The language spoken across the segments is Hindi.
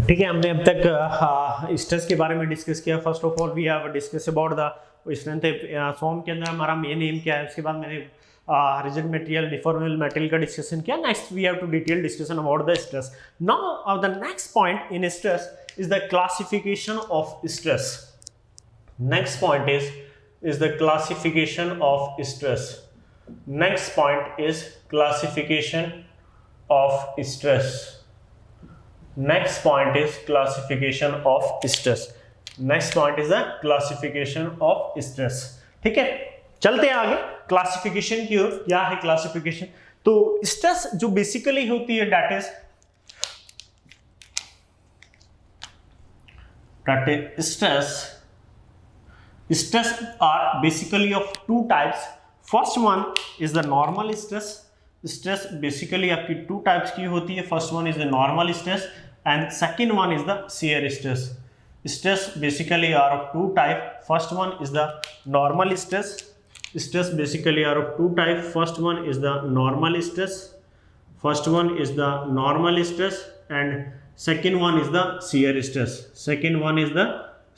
ठीक है, हमने अब तक स्ट्रेस के बारे में डिस्कस किया। First of all we have discuss about the strength. सोम के अंदर हमारा मेन एम क्या है, उसके बाद मैंने रिजिड मटेरियल, डिफॉर्मेबल मटेरियल का डिस्कशन किया। Next we have to detail discussion about the stress. Now the next point in stress is the classification of stress. Next point is the classification of stress. Next point is classification of stress. Next point is classification of stress. Next point is the classification of stress. ठीक है, चलते हैं आगे क्लासिफिकेशन की ओर। क्या है क्लासिफिकेशन? तो स्ट्रेस जो बेसिकली होती है that is stress are basically of two types. First one is the normal stress. Stress basically आपकी two types की होती है. First one is the normal stress and second one is the shear stress. Stress basically are of two types. First one is the normal stress. Stress basically are of two types. First one is the normal stress. First one is the normal stress and second one is the shear stress. Second one is the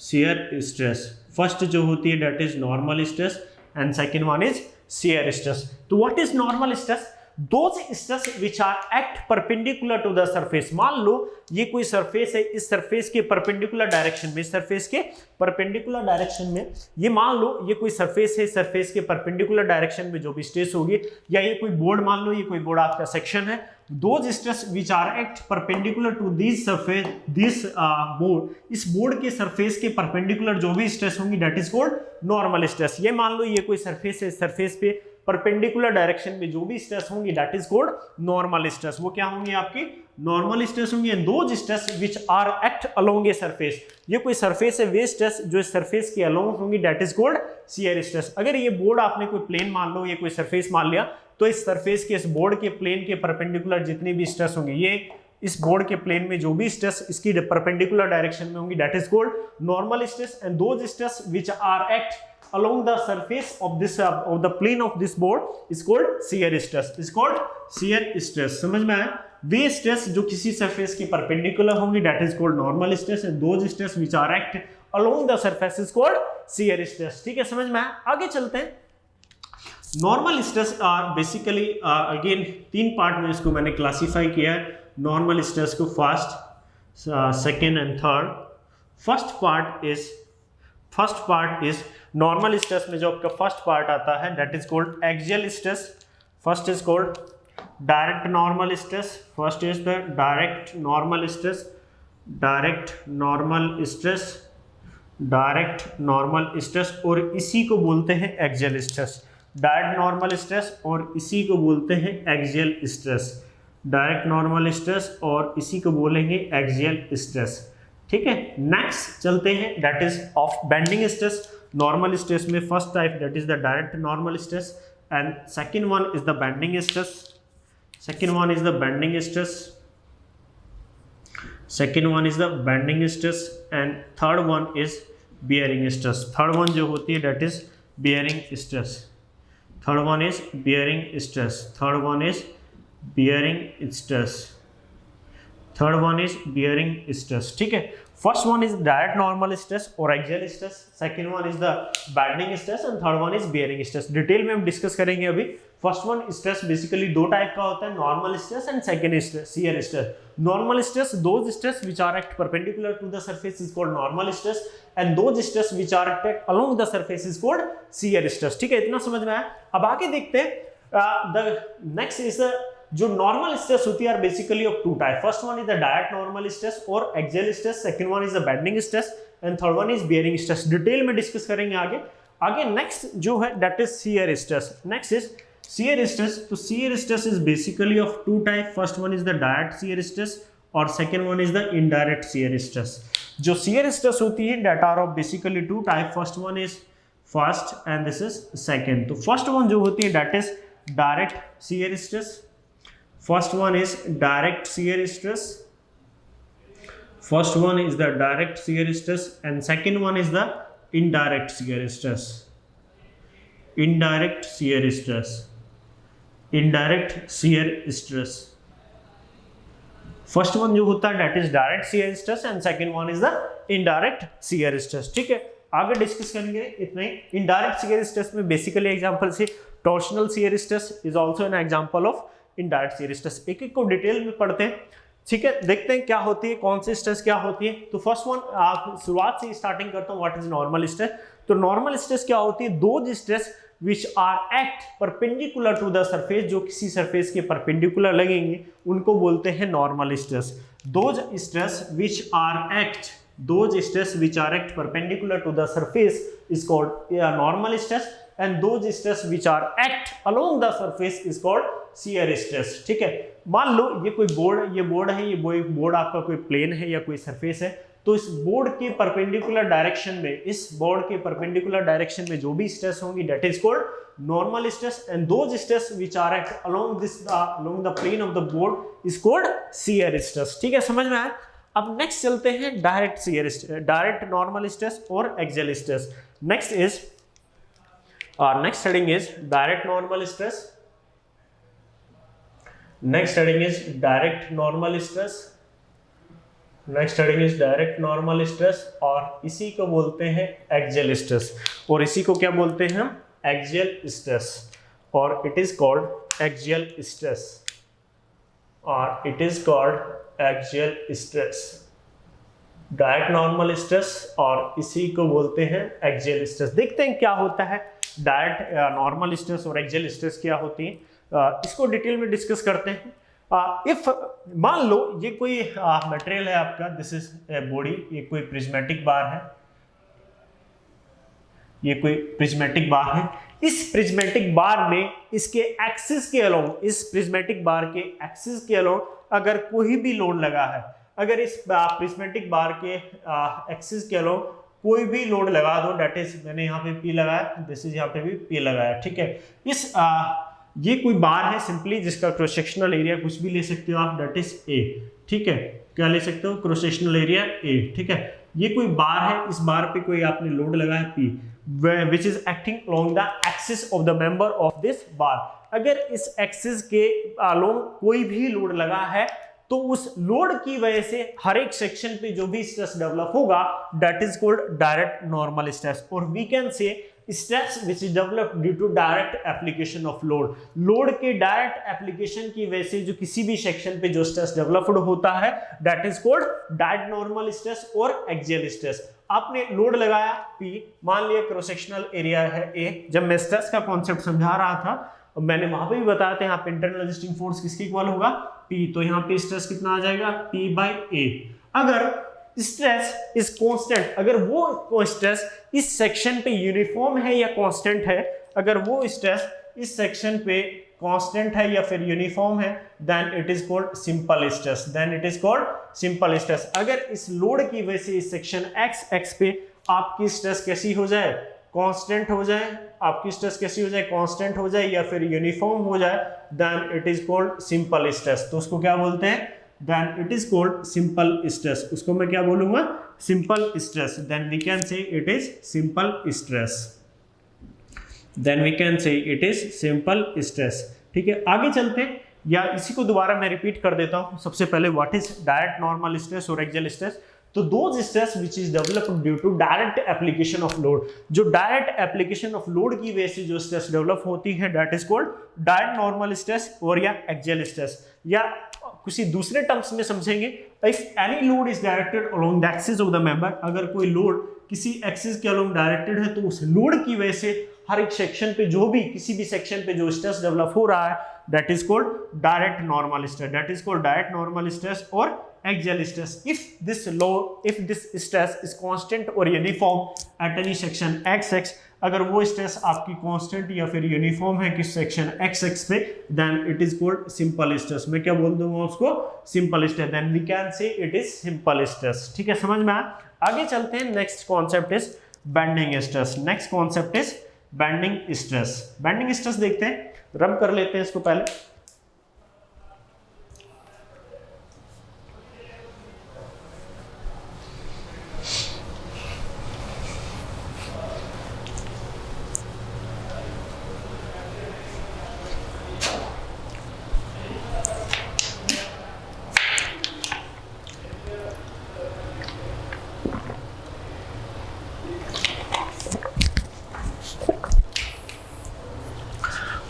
shear stress. First जो होती है that is normal stress and second one is shear stress. तो what is normal stress? Those stress which are act perpendicular to the surface. मान लो ये कोई सरफेस है, इस सरफेस के परपेंडिकुलर डायरेक्शन में, सरफेस के परपेंडिकुलर डायरेक्शन में ये मान लो ये कोई सरफेस है, सरफेस के परपेंडिकुलर डायरेक्शन में जो भी स्ट्रेस होगी, या ये कोई बोर्ड, मान लो ये कोई बोर्ड आपका सेक्शन है, those stress which are act perpendicular to this surface, this board, इस बोर्ड के सरफेस के परपेंडिकुलर जो भी स्ट्रेस होंगी that is called normal stress. ये मान लो ये कोई सरफेस है, सरफेस पे परपेंडिकुलर डायरेक्शन में जो भी स्ट्रेस होंगी that is called normal stress. वो क्या होंगी? आपकी नॉर्मल स्ट्रेस होंगी। And those stress which are act along a surface, ये कोई सरफेस है, वे स्ट्रेस जो इस सरफेस के अलोंग होंगी that is called shear stress. अगर ये बोर्ड आपने कोई प्लेन मान लो, ये कोई सरफेस मान लिया, तो इस सरफेस के, इस बोर्ड के प्लेन के परपेंडिकुलर जितनी भी स्ट्रेस होंगी, ये इस बोर्ड के प्लेन में जो भी स्ट्रेस इसकी परपेंडिकुलर डायरेक्शन में होंगी that is called normal stress. And those stress which are act along the surface of this of the plane of this board is called shear stress, is called shear stress। समझ में आया? वे स्ट्रेस जो किसी सरफेस की परपेंडिकुलर होंगी that is called normal stress and those stress which are act along the surface is called shear stress। ठीक है, समझ में आया? आगे चलते हैं। Normal stress are basically again तीन पार्ट में इसको मैंने क्लासीफाई किया है नॉर्मल स्ट्रेस को, first, second and third. First part is normal stress में जो आपका फर्स्ट पार्ट आता है that is called axial stress. First is called direct normal stress. First is the direct normal stress, direct normal stress, direct normal stress, और इसी को बोलते हैं axial stress. Direct normal stress और इसी को बोलते हैं axial stress. Direct normal stress और इसी को बोलेंगे एक्सियल स्ट्रेस। ठीक है, नेक्स्ट चलते हैं that is of bending stress. Normal stress में first type that is the direct normal stress and second one is the bending stress. Second one is the bending stress, second one is the bending stress and third one is bearing stress. Third one जो होती है that is bearing stress. Third one is bearing stress. Third one is bearing stress. Third one is bearing stress. ठीक है, first one is direct normal stress और axial stress, second one is the bending stress and third one is bearing stress. Detail में हम डिस्कस करेंगे अभी। फर्स्ट वन स्ट्रेस बेसिकली दो टाइप का होता है, normal stress and second stress, shear stress. Normal stress those stress which are act perpendicular to the surface is called normal stress and those stress which are act along the surface is called shear stress. ठीक है, इतना समझ में आया? अब आगे देखते हैं द नेक्स्ट इज जो नॉर्मल स्ट्रेस होती है basically of two type. First one is the direct normal stress और axial stress, second one is the bending stress and third one is bearing stress. Detail में डिस्कस करेंगे आगे नेक्स्ट जो है that is shear stress. Next is shear stress. तो shear stress is basically of two type. First one is the direct shear stress और second one is the indirect shear stress. जो shear स्ट्रेस होती है that are of basically two type. First one is first and this is second. तो फर्स्ट वन जो होती है that is direct shear stress. First one is direct shear stress. First one is the direct shear stress and second one is the indirect shear stress. Indirect shear stress. Indirect shear stress. First one जो होता है that is direct shear stress and second one is the indirect shear stress. ठीक है, आगे डिस्कस करेंगे इतना ही। इनडायरेक्ट शियर स्ट्रेस में बेसिकली एग्जांपल से torsional shear stress is also an example of indirect shear stress. एक एक को डिटेल में पढ़ते हैं। ठीक है, देखते हैं क्या होती है, कौन सी स्ट्रेस क्या होती है। तो फर्स्ट वन आप शुरुआत से स्टार्टिंग करता हूँ, व्हाट इज नॉर्मल स्ट्रेस। तो नॉर्मल स्ट्रेस क्या होती है, those stress which are act perpendicular to the surface, जो किसी सरफेस के परपेंडिकुलर लगेंगे उनको बोलते हैं normal stress. those stress which are act perpendicular to the surface is called normal stress and those stress which are act along the surface is called shear stress। ठीक है, मान लो ये कोई बोर्ड, ये बोर्ड है, ये बोर्ड आपका कोई प्लेन है या कोई सरफेस है, तो इस बोर्ड के परपेंडिकुलर डायरेक्शन में, इस बोर्ड के परपेंडिकुलर डायरेक्शन में जो भी स्ट्रेस होंगी that is called normal stress and those stress which are act along the plane of the board is called shear stress. ठीक है, समझ में आया। अब नेक्स्ट चलते हैं direct shear stress, direct normal stress और axial stress. Next heading is direct normal stress. Next heading is direct normal stress. Next heading is direct normal stress और इसी को बोलते हैं एक्सियल स्ट्रेस, और इसी को क्या बोलते हैं हम, एक्सियल स्ट्रेस, और it is called axial stress, और it is called axial stress. Direct normal stress और इसी को बोलते हैं एक्सियल स्ट्रेस। देखते हैं क्या होता है डायरेक्ट नॉर्मल स्ट्रेस और एक्सियल स्ट्रेस क्या होती है, इसको डिटेल में डिस्कस करते हैं। इफ मान लो ये कोई मटेरियल है आपका, दिस इज ए बॉडी, ये कोई प्रिज्मेटिक बार है, ये कोई प्रिज्मेटिक बार है। इस प्रिज्मेटिक बार में इसके एक्सिस के अलोंग, इस प्रिज्मेटिक बार के एक्सिस के अलोंग अगर कोई भी लोड लगा है, अगर इस प्रिज्मेटिक बार के एक्सिस के अलोंग कोई भी लोड लगा दो, दैट इज मैंने यहाँ पे P लगाया, दिस इज यहाँ पे भी P लगाया। ठीक है, इस ये कोई बार है सिंपली, जिसका क्रॉस सेक्शनल एरिया कुछ भी ले सकते हो आप, दैट इज A। ठीक है, क्या ले सकते हो, क्रॉस सेक्शनल एरिया A। ठीक है, ये कोई बार है, इस बार पे कोई आपने लोड लगाया P which is acting along the axis of the member of this bar. अगर इस एक्सिस के अलोंग कोई भी लोड लगा है तो उस लोड की वजह से हर एक सेक्शन पे जो भी स्ट्रेस डेवलप होगा that is called direct normal stress, और we can say stress which is develop due to direct application of load. Load के डायरेक्ट एप्लीकेशन की वजह से जो किसी भी सेक्शन पे जो स्ट्रेस डेवलप्ड होता है that is called direct normal stress और एक्सियल स्ट्रेस। आपने लोड लगाया P, मान लिया क्रॉस सेक्शनल एरिया है A। जब मैं स्ट्रेस का कॉन्सेप्ट समझा रहा था मैंने वहां पे भी बताया था, यहाँ पे इंटरनल रेजिस्टिंग फोर्स किसके इक्वल होगा, P, तो यहाँ पे स्ट्रेस कितना आ जाएगा, P/A। अगर स्ट्रेस इज कांस्टेंट, अगर वो स्ट्रेस इस सेक्शन पे यूनिफॉर्म है या कांस्टेंट है, अगर वो स्ट्रेस इस सेक्शन पे कांस्टेंट है या फिर यूनिफॉर्म है, then it is called simple stress, then it is called simple stress. अगर इस लोड की वजह से इस सेक्शन x पे आपकी स्ट्रेस कैसी हो जाए, कांस्टेंट हो जाए, आपकी स्ट्रेस कैसी हो जाए, कांस्टेंट हो जाए या फिर यूनिफॉर्म हो जाए, then it is called simple stress. तो उसको क्या बोलते हैं, then it is called simple stress। उसको मैं क्या बोलूंगा, simple stress, then we can say it is simple stress, then we can say it is simple stress। ठीक है, आगे चलते हैं, या इसी को दोबारा मैं रिपीट कर देता हूं। सबसे पहले what is direct normal stress और एक्सियल स्ट्रेस। तो those stress which is developed due to direct application of load, जो डायरेक्ट एप्लीकेशन ऑफ लोड की वजह से जो स्ट्रेस डेवलप होती है that is called direct normal stress और या एक्सियल स्ट्रेस। या किसी दूसरे टर्म्स में समझेंगे, if any load is directed along the axis of the member, अगर कोई लोड किसी एक्सिस के अलोंग डायरेक्टेड है तो उस लोड की वजह से हर एक सेक्शन पे जो भी किसी भी सेक्शन पे जो स्ट्रेस डेवलप हो रहा है that is called direct normal stress, that is called direct normal stress और axial stress. If this stress is constant और uniform at any section x, अगर वो स्ट्रेस आपकी कांस्टेंट या फिर यूनिफॉर्म है किस सेक्शन x पे, then it is called simple stress. मैं क्या बोल दूंगा उसको, simple stress, then we can say it is simple stress. ठीक है, समझ में आया। आगे चलते हैं, next concept is bending stress. Next concept is bending stress. Bending stress देखते हैं, रब कर लेते हैं इसको पहले।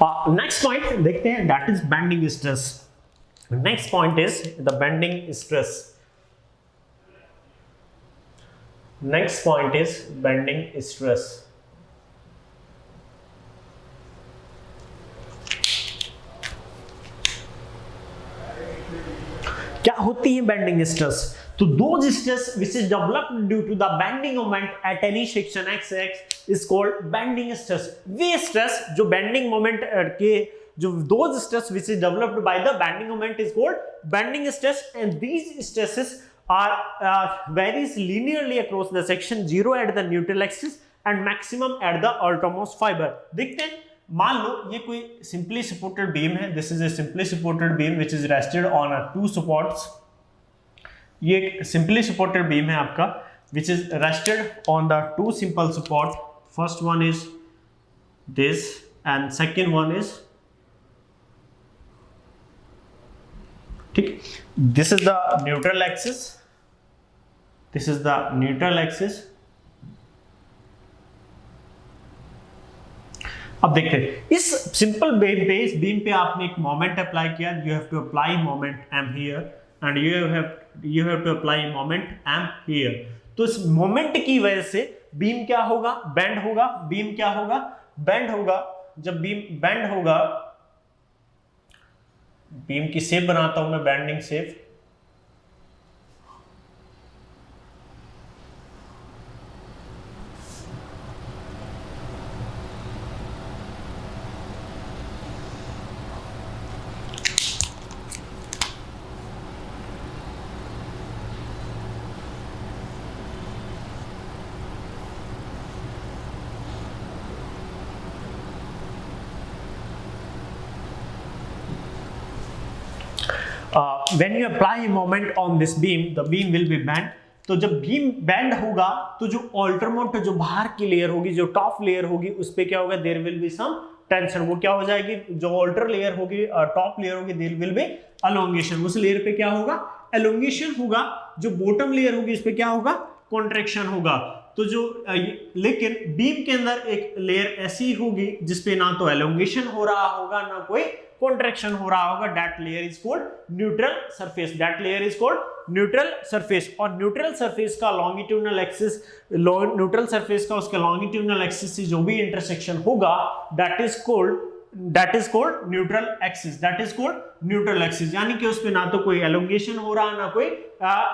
नेक्स्ट पॉइंट देखते हैं, that is bending stress. Next point is the bending stress. Next point is bending stress. क्या होती है बेंडिंग स्ट्रेस? तो those stress which is developed due to the bending moment at any section x is called bending stress। Way stress जो बेंडिंग मोमेंट के जो those stress which is developed by the bending moment is called bending stress, and these stresses are varies linearly across the section, 0 at the neutral axis and maximum at the outermost fiber। देखते हैं, मान लो ये कोई सिंपली सपोर्टेड बीम है, this is a simply supported beam which is rested on a two supports. ये एक सिंपली सपोर्टेड बीम है आपका which is rested on the two simple support. First one is this and second one is, ठीक, this is the neutral axis, this is the neutral axis. अब देखते हैं, इस सिंपल बीम पे, इस बीम पे आपने एक मोमेंट अप्लाई किया, you have to apply moment m here and you have to apply moment m here। तो इस मोमेंट की वजह से बीम क्या होगा? बेंड होगा। बीम क्या होगा? बेंड होगा। जब बीम बेंड होगा, बीम की शेप बनाता हूं मैं, bending shape. When you apply a moment on this beam, the beam will be bent। तो जब बीम बेंड होगा तो जो अल्टरमोस्ट, जो बाहर की लेयर होगी, जो टॉप लेयर होगी, उस पे क्या होगा? There will be some tension. वो क्या हो जाएगी? जो अल्टर लेयर होगी, टॉप लेयर होगी, देयर विल बी एलोंगेशन। उस लेयर पे क्या होगा? एलोंगेशन होगा। जो बॉटम लेयर होगी, इस पे क्या होगा? कॉन्ट्रैक्शन होगा। तो जो लेकिन बीम के अंदर एक लेयर ऐसी होगी जिसपे ना तो एलोंगेशन हो रहा होगा ना कोई कॉन्ट्रैक्शन हो रहा होगा। That layer is called neutral surface. That layer is called neutral surface. और न्यूट्रल सरफेस का लॉन्गिट्यूडनल एक्सिस, न्यूट्रल सरफेस का उसके लॉन्गिट्यूडनल एक्सिस से जो भी इंटरसेक्शन होगा, that is called neutral axis. That is called neutral axis. यानी कि उस पे ना तो कोई एलोंगेशन हो रहा है, ना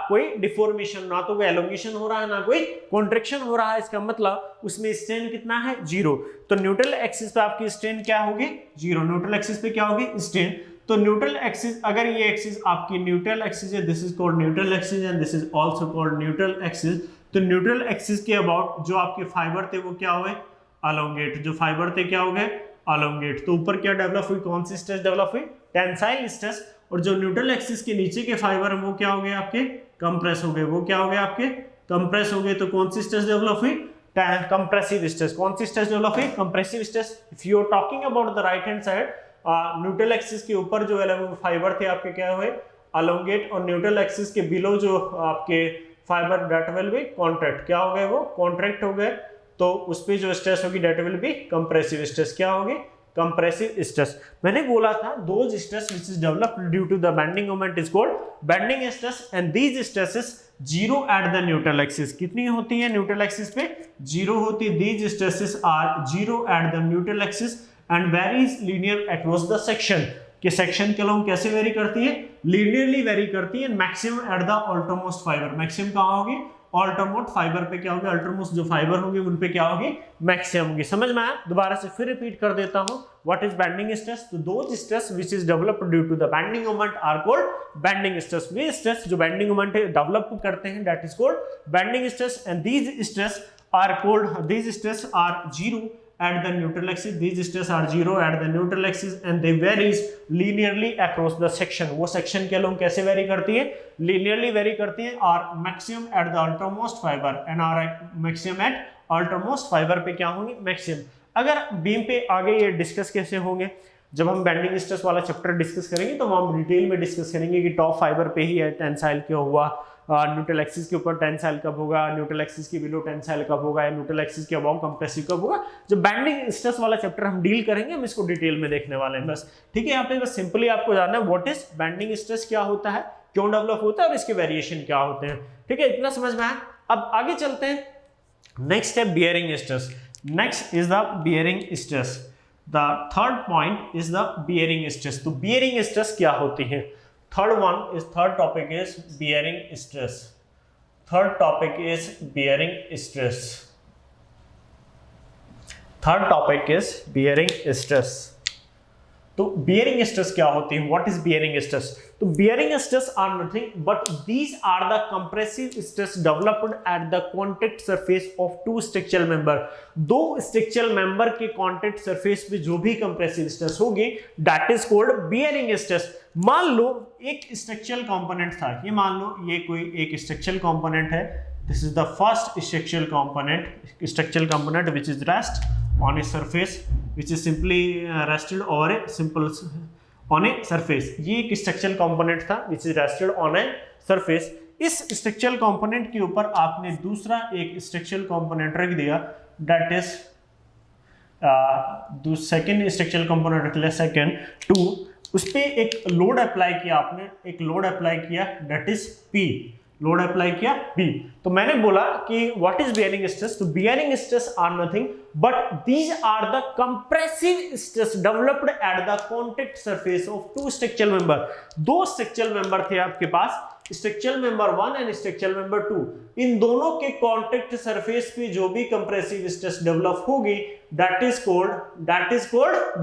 कोई डिफॉर्मेशन, ना तो कोई एलोंगेशन हो रहा है, ना कोई कॉन्ट्रैक्शन हो रहा है। इसका मतलब उसमें स्ट्रेन कितना है? 0। तो न्यूट्रल एक्सिस पे आपकी स्ट्रेन क्या होगी? 0। न्यूट्रल एक्सिस पे क्या होगी? स्ट्रेन। तो न्यूट्रल एक्सिस, अगर ये एक्सिस आपकी न्यूट्रल एक्सिस है, this is called neutral axis and this is also called neutral axis. तो न्यूट्रल एक्सिस के अबाउट जो आपके फाइबर थे वो क्या हुए? अलोंगेट। जो फाइबर थे क्या हो गए? अलोंगेट। तो ऊपर क्या डेवलप हुई? कौन सी स्ट्रेस डेवलप हुई? Tensile stress. और जो न्यूट्रल एक्सिस के नीचे के फाइबर वो क्या हो गए? आपके कंप्रेस हो गए। वो क्या हो गए? आपके कंप्रेस हो गए। तो कौन सी स्ट्रेस डेवलप हुई? Compressive stress. कौन सी स्ट्रेस डेवलप हुई? Compressive stress. If you are talking about the right hand side, neutral axis के ऊपर जो फाइबर थे आपके क्या हुए? अलोंगेट। और न्यूट्रल एक्सिस के बिलो जो आपके fibre, that will B contract. क्या हो गए? वो कॉन्ट्रैक्ट हो गए। तो उस पे जो स्ट्रेस होगी, that will be compressive stress. क्या होगी? Compressive stress. मैंने बोला था those stress which is developed due to the bending moment is called bending stress and these stresses 0 at the neutral axis. कितनी होती है न्यूट्रल एक्सिस पे? 0 होती है। These stresses are 0 at the neutral axis and varies linear across the section. कि सेक्शन के अलॉन्ग कैसे वेरी करती है? लीनियरली वेरी करती है। Maximum at the outermost fibre. Maximum कहाँ होगी? अल्टरमोस्ट फाइबर पे क्या होगी? अल्टरमोस्ट जो फाइबर होंगे उन पे क्या होगी? मैक्सिमम होगी। समझ में आया? दोबारा से फिर रिपीट कर देता हूं, व्हाट इज बेंडिंग स्ट्रेस? तो those stress which is developed due to the bending moment are called bending stress. वे स्ट्रेस जो बेंडिंग मोमेंट डेवलप करते हैं, that is called bending stress and these stress are 0 at the neutral axis। these stress are 0 at the neutral axis and they varies linearly across the section। वो section के लोग कैसे वेरी करती है? linearly वेरी करती है। और maximum at the outermost fiber and are maximum at outermost fiber पे क्या होंगे? maximum। अगर बीम पे आगे ये डिस्कस कैसे होंगे, जब हम बेंडिंग स्ट्रेस वाला चैप्टर डिस्कस करेंगे तो हम डिटेल में डिस्कस करेंगे कि टॉप फाइबर पे ही टेंसाइल क्यों हुआ, न्यूट्रल एक्सिस के ऊपर टेंसाइल कब होगा, न्यूट्रल एक्सिस के बिलो टेंसाइल कब होगा, या न्यूट्रल एक्सिस के अबाव कंप्रेसिव कब होगा। जो बेंडिंग स्ट्रेस वाला चैप्टर हम डील करेंगे, हम इसको डिटेल में देखने वाले हैं बस, ठीक है। यहाँ पे बस सिंपली आपको जानना है व्हाट इज बेंडिंग स्ट्रेस, क्या होता है, क्यों डेवलप होता है और इसके वेरिएशन क्या होते हैं, ठीक है, इतना समझ में आया। अब आगे चलते हैं, नेक्स्ट है bearing stress. Next is the bearing stress, the third point is the bearing stress. तो बियरिंग स्ट्रेस क्या होती है, third topic is bearing stress. Third topic is bearing stress. Third topic is bearing stress. तो बियरिंग स्ट्रेस क्या होती है, व्हाट इज बियरिंग स्ट्रेस। तो bearing stress are nothing but these are the compressive stress developed at the contact surface of two structural member. दो स्ट्रक्चरल मेंबर के कॉन्टैक्ट सरफेस पे जो भी कंप्रेसिव स्ट्रेस होगी that is called bearing stress. मान लो एक स्ट्रक्चरल कंपोनेंट था, ये मान लो ये कोई एक स्ट्रक्चरल कंपोनेंट है, this is the first structural component which is rest on a surface, which is simply rested over a simple on a surface। ये एक स्ट्रक्चरल कंपोनेंट था which is rested on a surface। इस स्ट्रक्चरल कंपोनेंट के ऊपर आपने दूसरा एक स्ट्रक्चरल कंपोनेंट रख दिया, that is second structural component रख लिया, सेकेंड 2, उस पे एक लोड अप्लाई किया आपने, एक लोड अप्लाई किया that is P, load apply किया P। तो मैंने बोला कि व्हाट इज बियरिंग स्ट्रेस। तो bearing stress are nothing but these are the compressive stress developed at the contact surface of two structural member. दो स्ट्रक्चरल मेंबर थे आपके पास, structural member 1 and structural member 2। इन दोनों के कॉन्टैक्ट सरफेस पे जो भी कंप्रेसिव स्ट्रेस डेवलप होगी that is called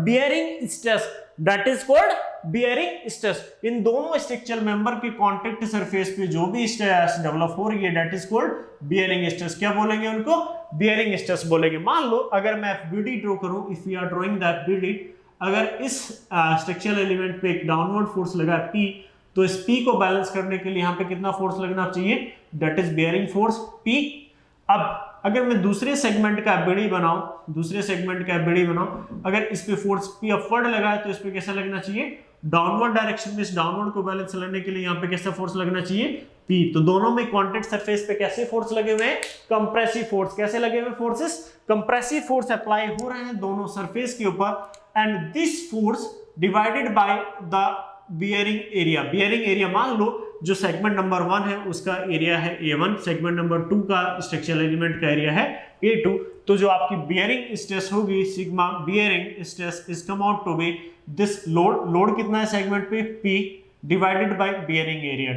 bearing stress, that is called bearing stress. इन दोनों स्ट्रक्चरल मेंबर के कॉन्टैक्ट सरफेस पे जो भी स्ट्रेस डेवलप हो रही है that is called bearing stress. क्या बोलेंगे उनको, बियरिंग स्ट्रेस बोलेंगे। मान लो अगर मैं FBD ड्रॉ करूं, if we are drawing the FBD, अगर इस स्ट्रक्चरल एलिमेंट पे एक डाउनवर्ड फोर्स लगा P, तो इस P को बैलेंस करने के लिए यहाँ पे कितना फोर्स लगना चाहिए, that is bearing force P। अब अगर मैं दूसरे सेगमेंट का FBD बनाऊं, अगर इस पे फोर्स P अपवर्ड लगा है तो इस पे कैसा लगना चाहिए, डाउनवर्ड डायरेक्शन में। इस डाउनवर्ड को बैलेंस करने के लिए यहाँ पे कैसा फोर्स लगना चाहिए, P। तो दोनों में कॉन्टैक्ट सरफेस पे कैसे फोर्स लगे हुए हैं, कंप्रेसिव फोर्स। कैसे लगे हुए फोर्सेस, कंप्रेसिव फोर्स अप्लाई हो रहे हैं दोनों सरफेस के ऊपर, and this force divided by the bearing area. Bearing area मान लो जो सेगमेंट नंबर 1 है उसका एरिया है A1, सेगमेंट नंबर 2 का स्ट्रक्चरल एलिमेंट का एरिया है A2। तो जो आपकी बियरिंग स्ट्रेस होगी, sigma bearing stress is come out to be this load कितना है सेगमेंट पे P divided by bearing area,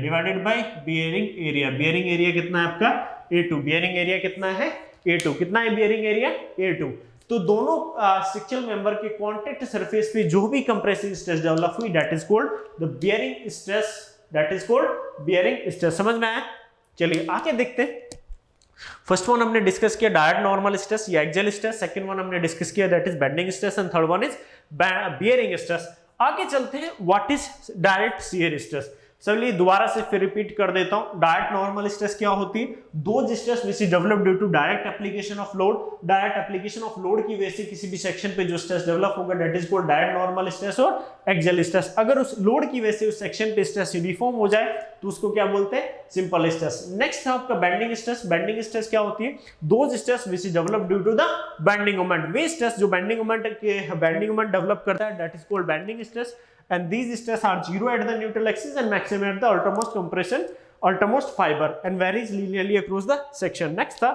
bearing area कितना है आपका A2, बियरिंग एरिया कितना है A2, कितना है बियरिंग एरिया A2। तो दोनों स्ट्रक्चरल मेंबर के कॉन्टैक्ट सरफेस पे जो भी कंप्रेसिव स्ट्रेस डेवलप हुई that is called the bearing stress, that is called bearing stress. समझ में आया। चलिए आगे देखते हैं। फर्स्ट वन हमने डिस्कस किया डायरेक्ट नॉर्मल स्ट्रेस या एक्सियल स्ट्रेस, सेकंड वन हमने डिस्कस किया that is bending stress, and third one is bearing stress. आगे चलते हैं, what is direct shear stress. चलिए दोबारा से फिर रिपीट कर देता हूं। डायरेक्ट नॉर्मल स्ट्रेस क्या होती है, दो stress which is develop due to direct application of load. Direct application of load की वजह से किसी भी सेक्शन पे जो स्ट्रेस डेवलप होगा that is called direct normal stress और एक्सियल स्ट्रेस। अगर उस लोड की वजह से उस सेक्शन पे स्ट्रेस यूनिफॉर्म हो जाए तो उसको क्या बोलते हैं, सिंपल स्ट्रेस। नेक्स्ट है आपका बेंडिंग स्ट्रेस। बेंडिंग स्ट्रेस क्या होती है, दो stress which is develop due to the bending moment. वे स्ट्रेस जो बेंडिंग मोमेंट डेवलप करता है that is called bending stress, and these stress are zero at the neutral axis and maximum at the outermost fiber and varies linearly across the section। next था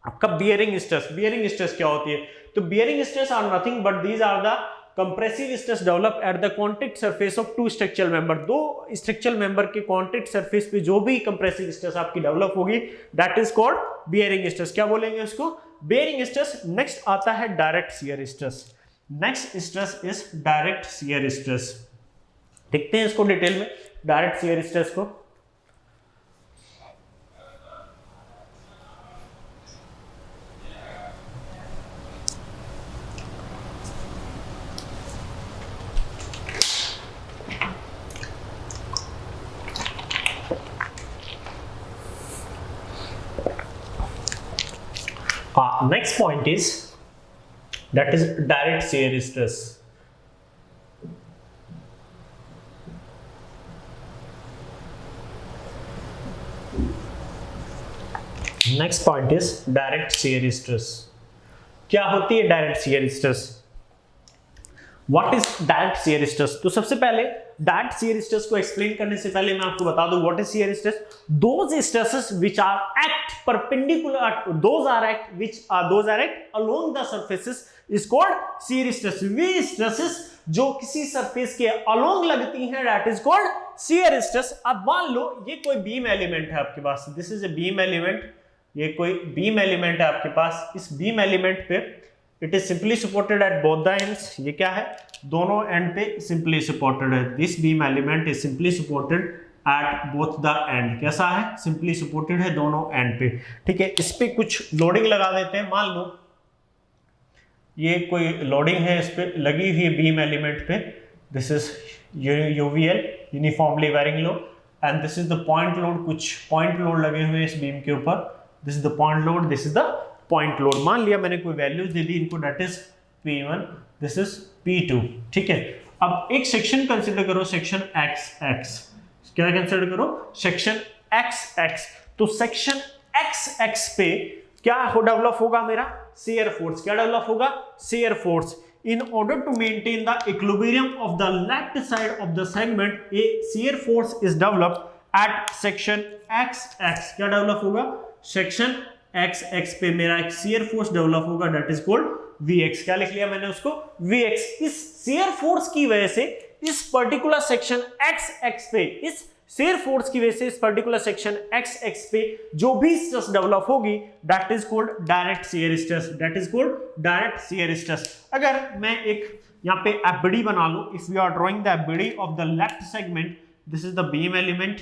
आपका bearing stress। bearing stress क्या होती है, तो bearing stress are nothing but these are the compressive stress developed at the contact surface of two structural member। दो structural member के contact surface पे जो भी compressive stress आपकी develop होगी that is called bearing stress। क्या बोलेंगे उसको, bearing stress। next आता है direct shear stress। Next stress is direct shear stress. देखते हैं इसको डिटेल में, डायरेक्ट शियर स्ट्रेस को। Next point is that is direct shear stress। Next point is direct shear stress. क्या होती है direct shear stress? What is direct shear stress? तो सबसे पहले डायरेक्ट शियर स्ट्रेस को एक्सप्लेन करने से पहले मैं आपको बता दूं what is shear stress. Those stresses which are act perpendicular, those are act along the surfaces is called shear stress. वे स्ट्रेसेस जो किसी सरफेस के अलोंग लगती हैं that is called shear stress. अब मान लो ये कोई बीम एलिमेंट है आपके पास, this is a beam element, ये कोई बीम एलिमेंट है आपके पास। इस बीम एलिमेंट पे it is simply supported at both the ends. ये क्या है? दोनों एंड पे सिंपली सपोर्टेड है। This beam element is simply supported at both the end. कैसा है? सिंपली सपोर्टेड है दोनों एंड पे। ठीक है, इस पे कुछ लोडिंग लगा देते हैं। मान लो ये कोई लोडिंग है इस पे लगी हुई बीम एलिमेंट पे। This is UVL, uniformly varying load, and this is the point load. कुछ पॉइंट लोड लगे हुए हैं इस बीम के ऊपर। This is the point load, this is the point load. मान लिया मैंने कोई वैल्यूज दे दी इनको, that is P1, this is P2। ठीक है, अब एक सेक्शन कंसीडर करो, सेक्शन XX। क्या कंसीडर करो? Section XX। तो सेक्शन XX पे क्या डेवलप होगा मेरा? Shear force. क्या डेवलप होगा? Shear force. In order to maintain the equilibrium of the left side of the segment, a shear force is developed at section XX। क्या डेवलप होगा? सेक्शन XX पे मेरा एक शियर फोर्स डेवलप होगा, दैट इज कॉल्ड VX। क्या लिख लिया मैंने उसको? VX। इस शियर फोर्स की वजह से इस पर्टिकुलर सेक्शन XX पे, इस शियर फोर्स की वजह से इस पर्टिकुलर सेक्शन XX पे जो भी स्ट्रेस डेवलप होगी that is called direct shear stress. That is called direct shear stress. अगर मैं एक यहाँ पे FBD बना लूं, if you are drawing the FBD of the left segment, this is the beam element,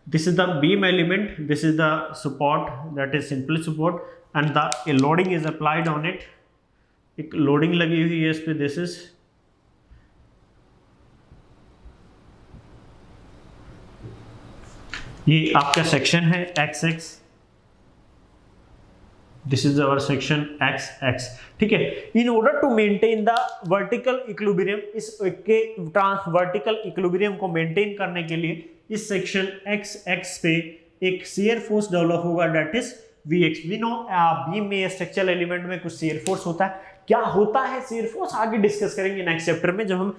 this is the beam element, this is the support, that is simple support, and the loading is applied on it। एक लोडिंग लगी हुई है इस पे। दिस इज ये आपका सेक्शन है XX, this is our section XX। ठीक है, in order to maintain the vertical equilibrium, इस के वर्टिकल इक्विलिब्रियम को मेंटेन करने के लिए इस सेक्शन XX पे एक शियर फोर्स डेवलप होगा, that is VX। We know beam में स्ट्रक्चरल एलिमेंट में कुछ शियर फोर्स होता है। क्या होता है शियर फोर्स आगे डिस्कस करेंगे नेक्स्ट चैप्टर में, जब हम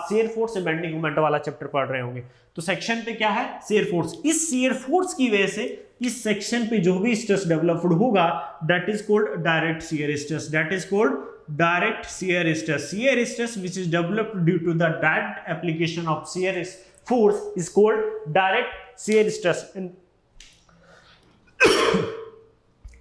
shear force and bending moment वाला चैप्टर पढ़ रहे होंगे। तो सेक्शन पे क्या है? Shear force. इस शियर फोर्स की वजह से इस सेक्शन पे जो भी स्ट्रेस डेवलप्ड होगा that is called direct shear stress. That is called direct shear stress. Shear stress which is developed due to the direct application of shear force is called direct shear stress।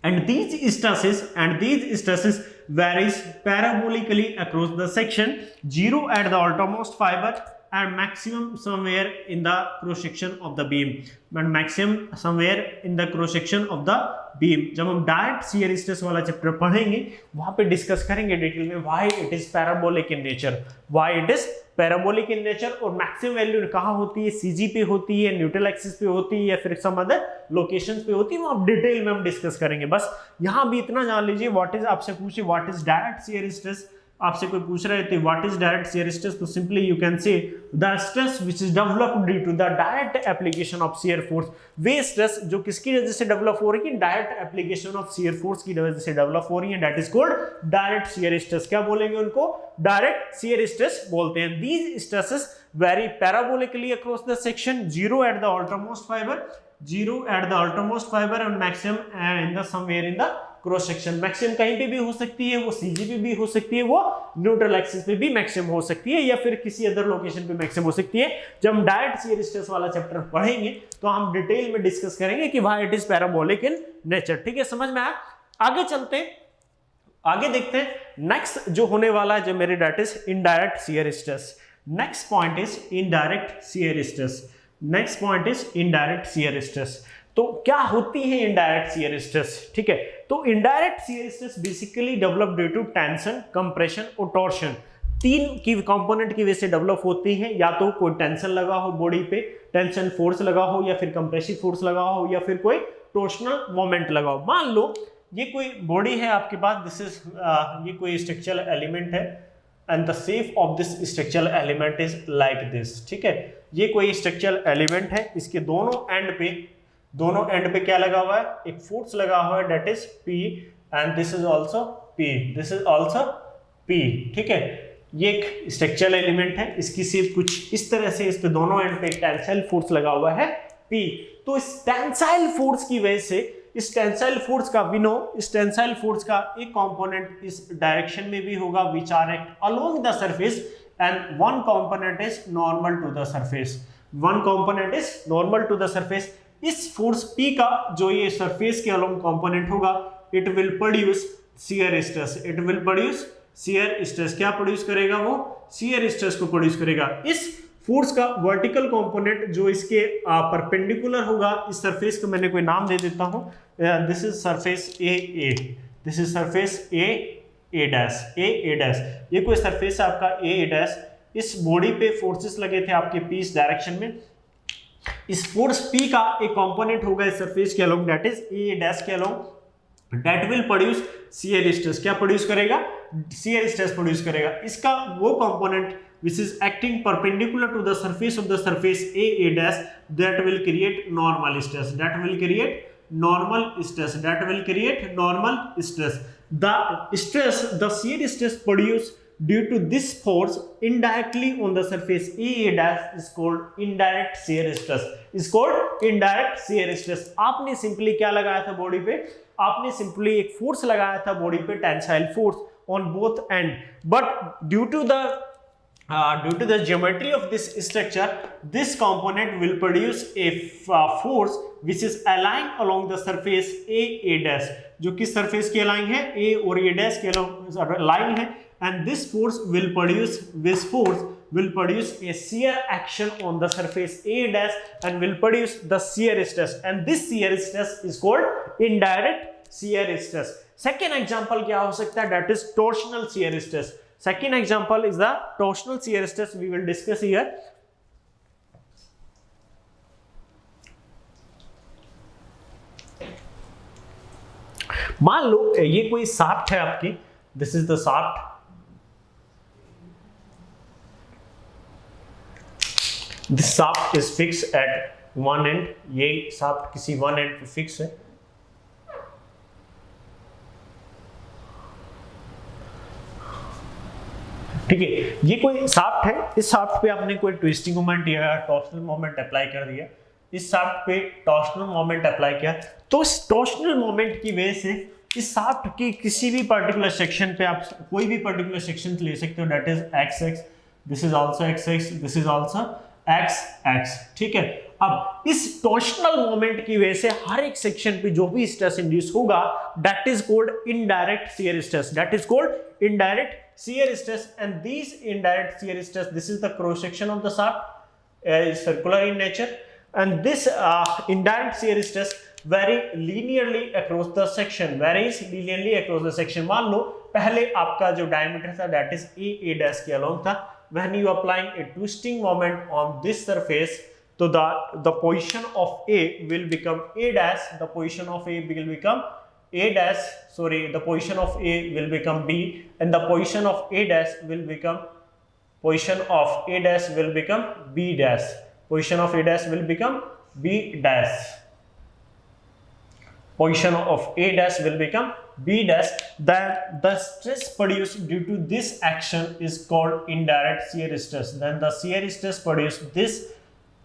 and these stresses varies parabolically across the section, zero at the outermost fiber and maximum somewhere in the cross section of the beam, and maximum somewhere in the cross section of the beam। जब हम डायरेक्ट शियर स्ट्रेस वाला चैप्टर पढ़ेंगे वहां पे डिस्कस करेंगे डिटेल में why it is parabolic in nature, why it is parabolic in nature. और मैक्सिमम वैल्यू कहाँ होती है? CG पे होती है, न्यूट्रल एक्सिस पे होती है, या फिर सम अदर लोकेशंस पे होती है, वो आप डिटेल में हम डिस्कस करेंगे। बस यहाँ भी इतना जान लीजिए, व्हाट इज, आपसे पूछे what is direct shear stress, आपसे कोई पूछ रहे थे what is direct shear stress, तो simply you can say the stress which is developed due to the direct application of shear force. वे स्ट्रेस जो किसकी वजह से डेवलप हो रही है? Direct application of shear force की वजह से डेवलप हो रही है, that is called direct shear stress. क्या बोलेंगे उनको? डायरेक्ट शियर स्ट्रेस बोलते हैं। These stresses very parabolically across the section, zero at the outermost fibre, zero at the outermost fibre and maximum in the somewhere in the cross section. Maximum कहीं पे भी हो सकती है, वो CG पे भी हो सकती है, वो न्यूट्रल एक्सिस पे भी मैक्सिमम हो सकती है, या फिर किसी अदर लोकेशन पे मैक्सिमम हो सकती है। जब हम डायरेक्ट शियर स्ट्रेस वाला चैप्टर पढ़ेंगे तो हम डिटेल में डिस्कस करेंगे कि why it is parabolic in nature. ठीक है, समझ में आया? आगे चलते हैं, आगे देखते हैं नेक्स्ट जो होने वाला है जो मेरे, that is indirect shear stress. Next point is indirect shear stress. Next point is indirect shear stress. तो क्या होती है इनडायरेक्ट शियर स्ट्रेस? ठीक है, तो indirect shear stress basically develop due to tension, compression और टॉर्शन। तीन की कंपोनेंट की वजह से डेवलप होती है, या तो कोई टेंशन लगा हो बॉडी पे, टेंशन फोर्स लगा हो, या फिर कंप्रेसिव फोर्स लगा हो, या फिर कोई टॉर्शनल मोमेंट लगा हो। मान लो ये कोई बॉडी है आपके पास, दिस इज ये कोई स्ट्रक्चरल एलिमेंट है and the shape of this structural element is like this. ठीक है, ये कोई स्ट्रक्चरल एलिमेंट है, इसके दोनों एंड पे दोनों एंड पे क्या लगा हुआ है, एक फोर्स लगा हुआ है, that is P and this is also P, this is also P, ठीक है। ये एक स्ट्रक्चरल एलिमेंट है, इसकी शेप कुछ इस तरह से, इस पे दोनों एंड पे एक टेंसाइल फोर्स लगा हुआ है P। तो इस टेंसाइल फोर्स की वजह से, इस टेंसाइल फोर्स का वी नो, इस टेंसाइल फोर्स का एक कंपोनेंट इस डायरेक्शन में भी होगा which are act along the surface and one component is normal to the surface, one component is normal to the surface. इस फोर्स P का जो ये सरफेस के अलोंग कंपोनेंट होगा, it will produce shear stress, it will produce shear stress. क्या प्रोड्यूस करेगा वो, शियर स्ट्रेस को प्रोड्यूस करेगा। इस फोर्स का वर्टिकल कंपोनेंट जो इसके परपेंडिकुलर होगा, इस सरफेस को मैंने कोई नाम दे देता हूं, this is surface A, this is surface A dash, A dash, ये कोई सरफेस है आपका A डैश। इस बॉडी पे फोर्सेस लगे थे आपके P इस डायरेक्शन में, इस फोर्स P का एक कंपोनेंट होगा इस सरफेस के along, that is A dash के along, that will produce shear stress. क्या प्रोड्यूस करेगा, शियर स्ट्रेस प्रोड्यूस करेगा। इसका वो component which is acting perpendicular to the surface of the surface A dash, that will create normal stress, that will create normal stress, that will create normal stress. The stress, the shear stress produced due to this force indirectly on the surface A dash is called indirect shear stress, is called indirect shear stress. आपने सिंपली क्या लगाया था बॉडी पे, आपने सिंपली एक फोर्स लगाया था बॉडी पे, tensile force on both end, but due to the geometry of this structure, this component will produce a force which is aligned along the surface A dash, जो किस surface की अलाइन है, A और A dash के अलाइन है, and this force will produce a shear action on the surface A dash and will produce the shear stress, and this shear stress is called indirect shear stress. Second example क्या हो सकता है, that is torsional shear stress. Second example is the torsional shear stress we will discuss here. मान लो ये कोई शाफ्ट है आपकी, this is the shaft, this shaft is fix eight one and, ये शाफ्ट किसी वन एंड पे फिक्स है, ठीक है। ये कोई शाफ्ट है, इस शाफ्ट पे आपने कोई ट्विस्टिंग मोमेंट या टॉर्शनल मोमेंट अप्लाई कर दिया, इस शाफ्ट पे टॉर्शनल मोमेंट अप्लाई किया, तो इस टॉर्शनल मोमेंट की वजह से इस शाफ्ट की किसी भी पर्टिकुलर सेक्शन पे आप कोई भी पर्टिकुलर सेक्शन ले सकते हो, that is XX, this is also XX, this is also XX, ठीक है। अब इस टॉर्शनल मोमेंट की वजह से हर एक सेक्शन पे जो भी स्ट्रेस इंड्यूस होगा, that is called indirect shear stress, that is called indirect shear stress, and these indirect shear stress, this is the cross section of the shaft, is circular in nature, and this indirect shear stress vary linearly across the section, varies linearly across the section. मान लो पहले आपका जो diameter था that is A dash के along था, when you applying a twisting moment on this surface, so the position of A will become A dash, the position of A will become A dash, sorry, the position of A will become B, and the position of A dash will become, position of A dash will become B dash, position of A dash will become B dash, position of A dash will become B dash. Then the stress produced due to this action is called indirect shear stress. Then the shear stress produced this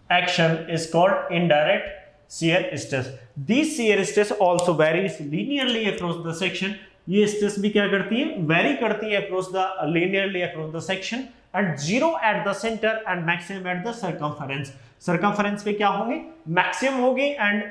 action is called indirect shear stress. These shear stress also varies linearly across the section. ये stress भी क्या करती है, vary करती है across the linearly across the section, and zero at the center and maximum at the circumference. Circumference पे क्या होंगे, maximum होगी, and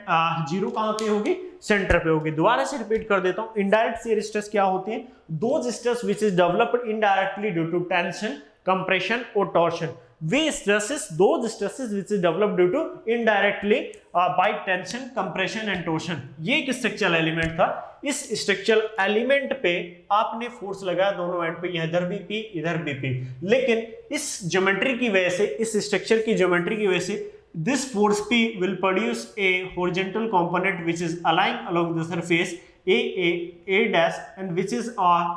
zero कहाँ पे होगी, center पे होगी। दोबारा से रिपीट कर देता हूँ, indirect shear stress क्या होती है, those stress which is developed indirectly due to tension, compression or torsion. We stresses, those stresses which is developed due to indirectly by tension, compression and torsion. ये एक स्ट्रक्चरल एलिमेंट था, इस स्ट्रक्चरल एलिमेंट पे आपने फोर्स लगाया दोनों एंड पे, इधर भी P इधर भी P, लेकिन इस ज्योमेट्री की वजह से, इस स्ट्रक्चर की ज्योमेट्री की वजह से this force P will produce a horizontal component which is aligned along the surface A dash, and which is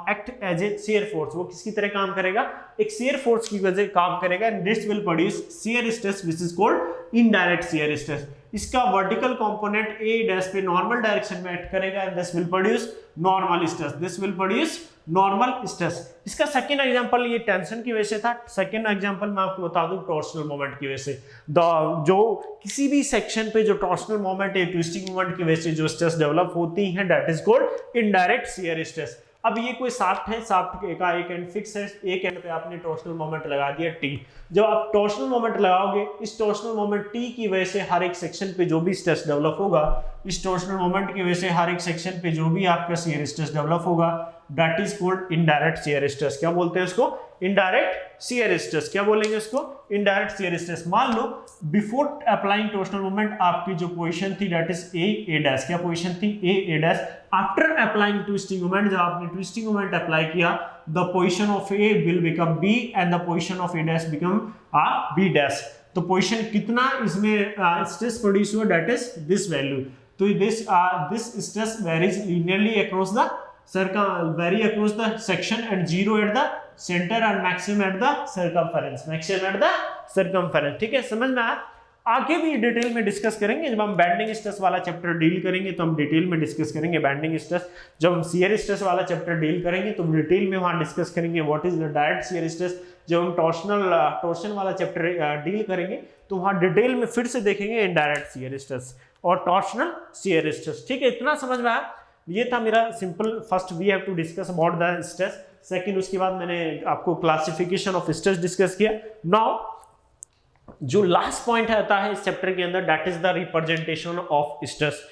act as a shear force. वो किसकी तरह काम करेगा, एक shear force की वजह से काम करेगा, and this will produce shear stress which is called indirect shear stress. इसका वर्टिकल कंपोनेंट ए डैश पे नॉर्मल डायरेक्शन में एक्ट करेगा and this will produce normal stress, this will produce normal stress. इसका सेकंड एग्जांपल ये टेंशन की वजह से था, सेकंड एग्जांपल मैं आपको बता दूं टॉर्शनल मोमेंट की वजह से। जो किसी भी सेक्शन पे जो टॉर्शनल मोमेंट है, ट्विस्टिंग मोमेंट की वजह से जो स्ट्रेस डेवलप होती है that is called indirect shear stress. अब ये कोई शाफ्ट है, शाफ्ट का एक एंड फिक्स है, एक एंड पे आपने टॉर्शनल मोमेंट लगा दिया टी। जब आप टॉर्शनल मोमेंट लगाओगे, इस टॉर्शनल मोमेंट टी की वजह से हर एक सेक्शन पे जो भी स्ट्रेस डेवलप होगा, इस टॉर्शनल मोमेंट की वजह से हर एक सेक्शन पे जो भी आपका शियर स्ट्रेस डेवलप होगा that is called indirect shear stress. क्या बोलते हैं इसको? Indirect shear stress. क्या बोलेंगे इसको? Indirect shear stress. मान लो बिफोर अप्लाइंग टॉर्शनल मोमेंट आपकी जो पोजीशन थी दैट इज ए डैश। क्या पोजीशन थी? A dash. After applying twisting moment, जब आपने ट्विस्टिंग मोमेंट अप्लाई किया, the position of A will become B and the position of A dash become B dash. तो पोजीशन कितना इसमें स्ट्रेस प्रोड्यूस हुआ दैट इज दिस वैल्यू। तो this stress varies linearly across the vary across the section and 0 at the center and maximum at the circumference, maximum at the circumference। ठीक है, समझ में आया? आगे भी डिटेल में डिस्कस करेंगे। जब हम बैंडिंग स्ट्रेस वाला चैप्टर डील करेंगे तो हम डिटेल में डिस्कस करेंगे बैंडिंग स्ट्रेस। जब हम शियर स्ट्रेस वाला चैप्टर डील करेंगे तो डिटेल में वहां डिस्कस करेंगे what is the direct shear stress. जब हम टॉर्शन वाला चैप्टर डील करेंगे तो वहां डिटेल में फिर से देखेंगे इनडायरेक्ट शियर स्ट्रेस और टॉर्शनल शियर स्ट्रेस। ठीक है, इतना समझ में आया? ये था मेरा simple first we have to discuss about the stress. Second, उसके बाद मैंने आपको क्लासिफिकेशन ऑफ स्ट्रेस डिस्कस किया। नाउ जो लास्ट पॉइंट आता है इस चैप्टर के अंदर that is the representation of stress.